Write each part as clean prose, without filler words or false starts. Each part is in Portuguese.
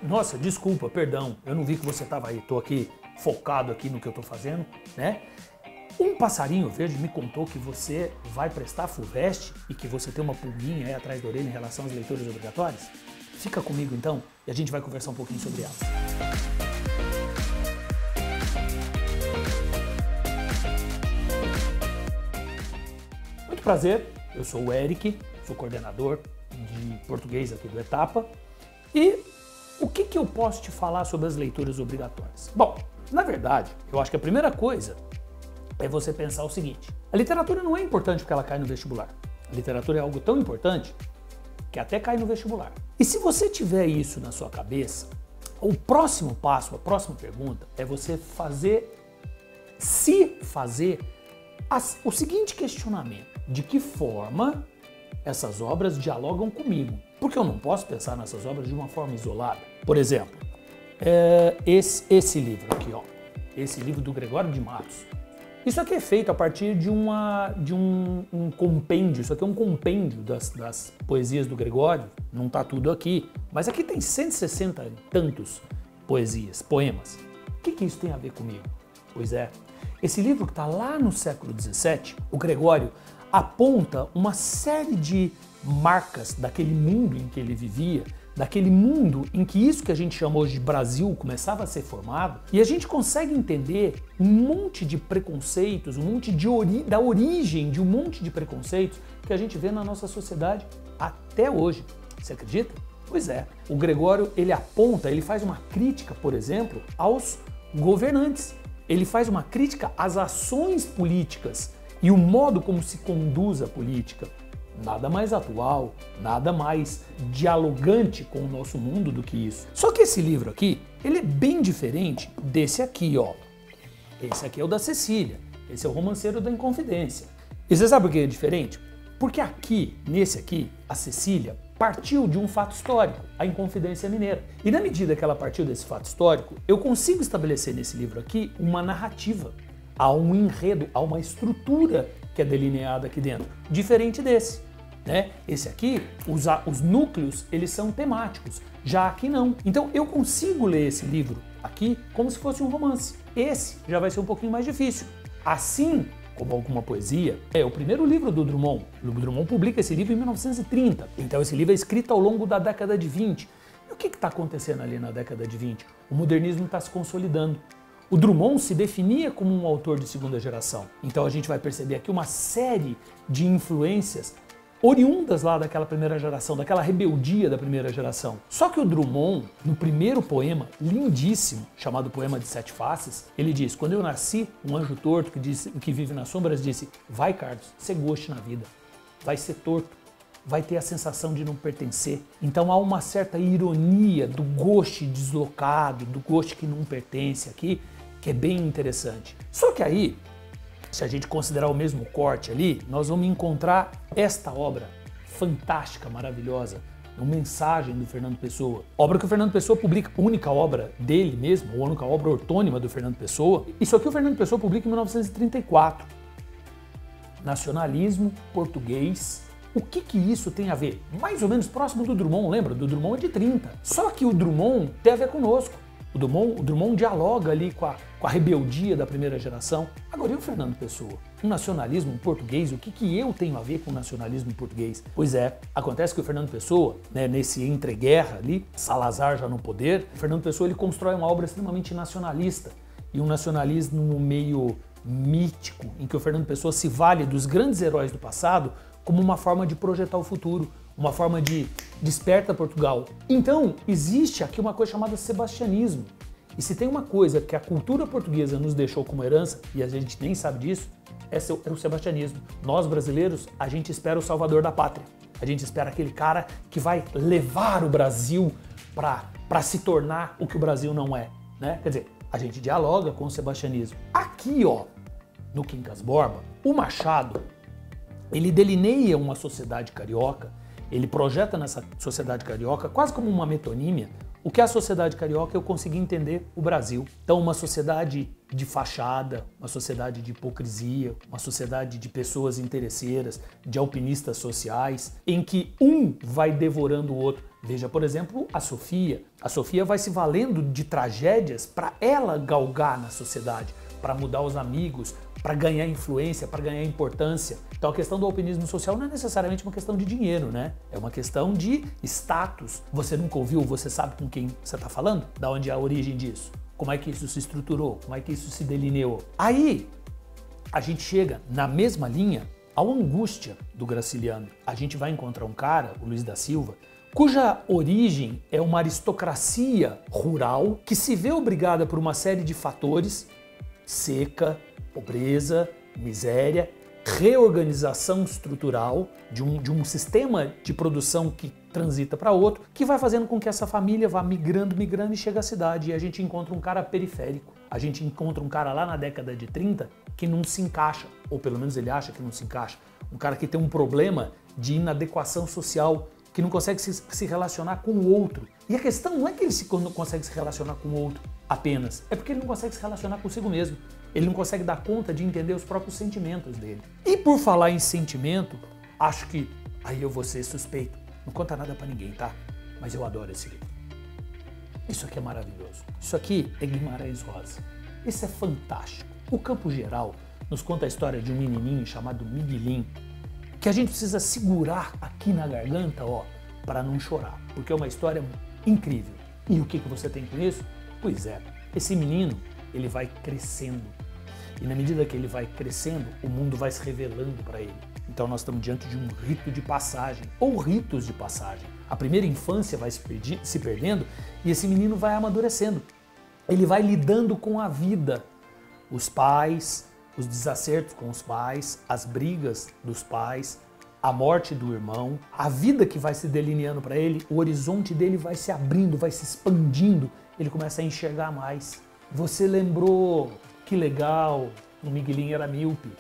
Nossa, desculpa, perdão, eu não vi que você estava aí, estou aqui focado aqui no que eu estou fazendo, né? Um passarinho verde me contou que você vai prestar FUVEST e que você tem uma pulguinha aí atrás da orelha em relação às leituras obrigatórias? Fica comigo então e a gente vai conversar um pouquinho sobre elas. Muito prazer, eu sou o Eric, sou coordenador de português aqui do Etapa. E o que eu posso te falar sobre as leituras obrigatórias? Bom, na verdade, eu acho que a primeira coisa é você pensar o seguinte: a literatura não é importante porque ela cai no vestibular. A literatura é algo tão importante que até cai no vestibular. E se você tiver isso na sua cabeça, o próximo passo, a próxima pergunta é você fazer o seguinte questionamento: de que forma essas obras dialogam comigo? Porque eu não posso pensar nessas obras de uma forma isolada. Por exemplo, esse livro aqui, ó, esse livro do Gregório de Matos. Isso aqui é feito a partir de um compêndio, isso aqui é um compêndio das poesias do Gregório, não está tudo aqui, mas aqui tem 160 e tantos poemas. O que isso tem a ver comigo? Pois é, esse livro que está lá no século XVII, o Gregório aponta uma série de marcas daquele mundo em que ele vivia, daquele mundo em que isso que a gente chama hoje de Brasil começava a ser formado, e a gente consegue entender um monte de preconceitos, da origem de um monte de preconceitos que a gente vê na nossa sociedade até hoje. Você acredita? Pois é. O Gregório, ele faz uma crítica, por exemplo, aos governantes. Ele faz uma crítica às ações políticas e o modo como se conduz a política. Nada mais atual, nada mais dialogante com o nosso mundo do que isso. Só que esse livro aqui, ele é bem diferente desse aqui, ó. Esse aqui é o da Cecília, esse é o Romanceiro da Inconfidência. E você sabe por que é diferente? Porque aqui, nesse aqui, a Cecília partiu de um fato histórico, a Inconfidência Mineira. E na medida que ela partiu desse fato histórico, eu consigo estabelecer nesse livro aqui uma narrativa. Há um enredo, há uma estrutura que é delineada aqui dentro, diferente desse, né? Esse aqui, os núcleos, eles são temáticos, já aqui não. Então eu consigo ler esse livro aqui como se fosse um romance. Esse já vai ser um pouquinho mais difícil. Assim como alguma poesia, é o primeiro livro do Drummond. O Drummond publica esse livro em 1930, então esse livro é escrito ao longo da década de 20. E o que está acontecendo ali na década de 20? O modernismo está se consolidando. O Drummond se definia como um autor de segunda geração. Então a gente vai perceber aqui uma série de influências oriundas lá daquela primeira geração, daquela rebeldia da primeira geração. Só que o Drummond, no primeiro poema, lindíssimo, chamado Poema de Sete Faces, ele diz: quando eu nasci, um anjo torto que vive nas sombras disse: vai, Carlos, ser goste na vida, vai ser torto, vai ter a sensação de não pertencer. Então há uma certa ironia do goste deslocado, do goste que não pertence aqui, que é bem interessante. Só que aí, se a gente considerar o mesmo corte ali, nós vamos encontrar esta obra fantástica, maravilhosa, uma mensagem do Fernando Pessoa. Obra que o Fernando Pessoa publica, única obra dele mesmo, a única obra ortônima do Fernando Pessoa. Isso aqui o Fernando Pessoa publica em 1934. Nacionalismo português. O que isso tem a ver? Mais ou menos próximo do Drummond, lembra? Do Drummond é de 30. Só que o Drummond tem a ver conosco. O Drummond dialoga ali com a rebeldia da primeira geração. Agora, e o Fernando Pessoa? O nacionalismo português, o que eu tenho a ver com o nacionalismo português? Pois é, acontece que o Fernando Pessoa, né, nesse entreguerra ali, Salazar já no poder, o Fernando Pessoa ele constrói uma obra extremamente nacionalista. E um nacionalismo meio mítico, em que o Fernando Pessoa se vale dos grandes heróis do passado como uma forma de projetar o futuro, uma forma de desperta Portugal. Então, existe aqui uma coisa chamada sebastianismo. E se tem uma coisa que a cultura portuguesa nos deixou como herança, e a gente nem sabe disso, é o sebastianismo. Nós, brasileiros, a gente espera o salvador da pátria. A gente espera aquele cara que vai levar o Brasil para se tornar o que o Brasil não é, né? Quer dizer, a gente dialoga com o sebastianismo. Aqui, ó, no Quincas Borba, o Machado, ele delineia uma sociedade carioca. Ele projeta nessa sociedade carioca, quase como uma metonímia, o que é a sociedade carioca. Eu consegui entender o Brasil. Então, uma sociedade de fachada, uma sociedade de hipocrisia, uma sociedade de pessoas interesseiras, de alpinistas sociais, em que um vai devorando o outro. Veja, por exemplo, a Sofia. A Sofia vai se valendo de tragédias para ela galgar na sociedade, para mudar os amigos, para ganhar influência, para ganhar importância. Então a questão do alpinismo social não é necessariamente uma questão de dinheiro, né? É uma questão de status. Você nunca ouviu, você sabe com quem você está falando? Da onde é a origem disso? Como é que isso se estruturou? Como é que isso se delineou? Aí a gente chega na mesma linha ao Angústia do Graciliano. A gente vai encontrar um cara, o Luiz da Silva, cuja origem é uma aristocracia rural que se vê obrigada por uma série de fatores: seca, pobreza, miséria, reorganização estrutural de um sistema de produção que transita para outro, que vai fazendo com que essa família vá migrando e chega à cidade. E a gente encontra um cara periférico. A gente encontra um cara lá na década de 30 que não se encaixa, ou pelo menos ele acha que não se encaixa. Um cara que tem um problema de inadequação social, que não consegue se relacionar com o outro. E a questão não é que ele não consegue se relacionar com o outro apenas, é porque ele não consegue se relacionar consigo mesmo. Ele não consegue dar conta de entender os próprios sentimentos dele. E por falar em sentimento, acho que aí eu vou ser suspeito. Não conta nada pra ninguém, tá? Mas eu adoro esse livro. Isso aqui é maravilhoso. Isso aqui é Guimarães Rosa. Isso é fantástico. O Campo Geral nos conta a história de um menininho chamado Miguelinho, que a gente precisa segurar aqui na garganta, ó, para não chorar, porque é uma história incrível. E o que você tem com isso? Pois é, esse menino, ele vai crescendo. E na medida que ele vai crescendo, o mundo vai se revelando para ele. Então nós estamos diante de um rito de passagem, ou ritos de passagem. A primeira infância vai se perdendo e esse menino vai amadurecendo. Ele vai lidando com a vida, os pais, os desacertos com os pais, as brigas dos pais, a morte do irmão, a vida que vai se delineando para ele, o horizonte dele vai se abrindo, vai se expandindo, ele começa a enxergar mais. Você lembrou, que legal, o Miguelinho era míope,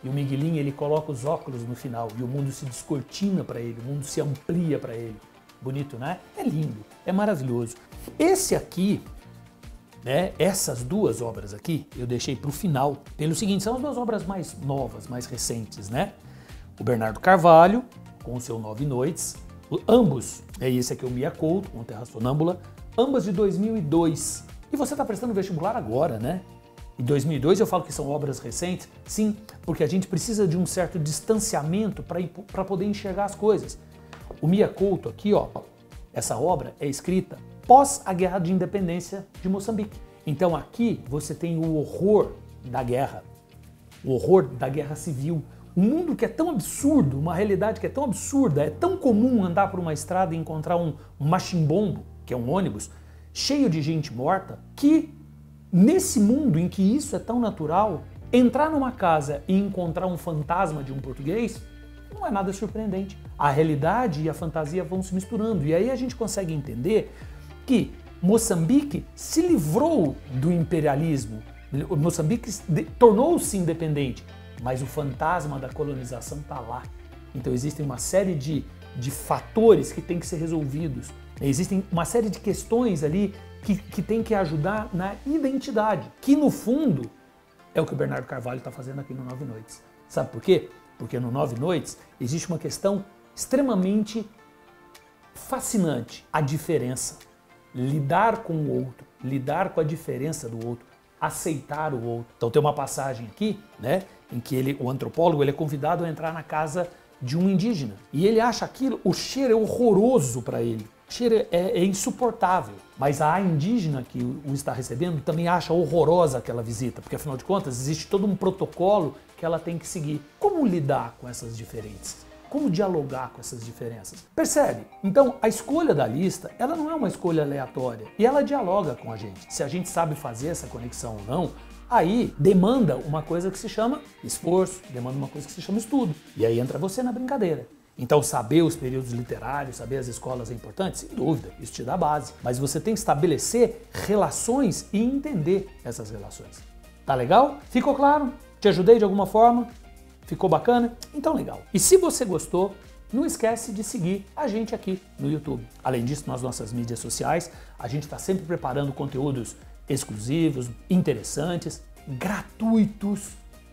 e o Miguelinho ele coloca os óculos no final e o mundo se descortina para ele, o mundo se amplia para ele. Bonito, né? É lindo, é maravilhoso. Esse aqui, né, essas duas obras aqui, eu deixei para o final, pelo seguinte, são as duas obras mais novas, mais recentes, né? O Bernardo Carvalho, com o seu 9 Noites, ambos, esse aqui é o Mia Couto, com Terra Sonâmbula, ambas de 2002. E você está prestando vestibular agora, né? Em 2002 eu falo que são obras recentes, sim, porque a gente precisa de um certo distanciamento para poder enxergar as coisas. O Mia Couto aqui, ó, essa obra é escrita pós a Guerra de Independência de Moçambique. Então aqui você tem o horror da guerra, o horror da guerra civil, um mundo que é tão absurdo, uma realidade que é tão absurda, é tão comum andar por uma estrada e encontrar um machimbombo, que é um ônibus, cheio de gente morta, que nesse mundo em que isso é tão natural, entrar numa casa e encontrar um fantasma de um português não é nada surpreendente. A realidade e a fantasia vão se misturando e aí a gente consegue entender que Moçambique se livrou do imperialismo, Moçambique tornou-se independente, mas o fantasma da colonização está lá. Então existem uma série de fatores que têm que ser resolvidos, existem uma série de questões ali que tem que ajudar na identidade, que no fundo é o que o Bernardo Carvalho está fazendo aqui no 9 Noites. Sabe por quê? Porque no 9 Noites existe uma questão extremamente fascinante, a diferença. Lidar com o outro, lidar com a diferença do outro, aceitar o outro. Então tem uma passagem aqui, né, em que o antropólogo ele é convidado a entrar na casa de um indígena e ele acha aquilo, o cheiro é horroroso para ele. O cheiro é insuportável, mas a indígena que o está recebendo também acha horrorosa aquela visita, porque afinal de contas existe todo um protocolo que ela tem que seguir. Como lidar com essas diferenças? Como dialogar com essas diferenças? Percebe? Então, a escolha da lista, ela não é uma escolha aleatória e ela dialoga com a gente. Se a gente sabe fazer essa conexão ou não, aí demanda uma coisa que se chama esforço, demanda uma coisa que se chama estudo. E aí entra você na brincadeira. Então, saber os períodos literários, saber as escolas é importante? Sem dúvida, isso te dá base. Mas você tem que estabelecer relações e entender essas relações. Tá legal? Ficou claro? Te ajudei de alguma forma? Ficou bacana? Então legal. E se você gostou, não esquece de seguir a gente aqui no YouTube. Além disso, nas nossas mídias sociais, a gente está sempre preparando conteúdos exclusivos, interessantes, gratuitos.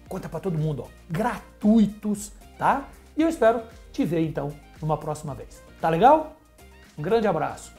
Conta para todo mundo, ó. Gratuitos, tá? E eu espero te ver então numa próxima vez. Tá legal? Um grande abraço.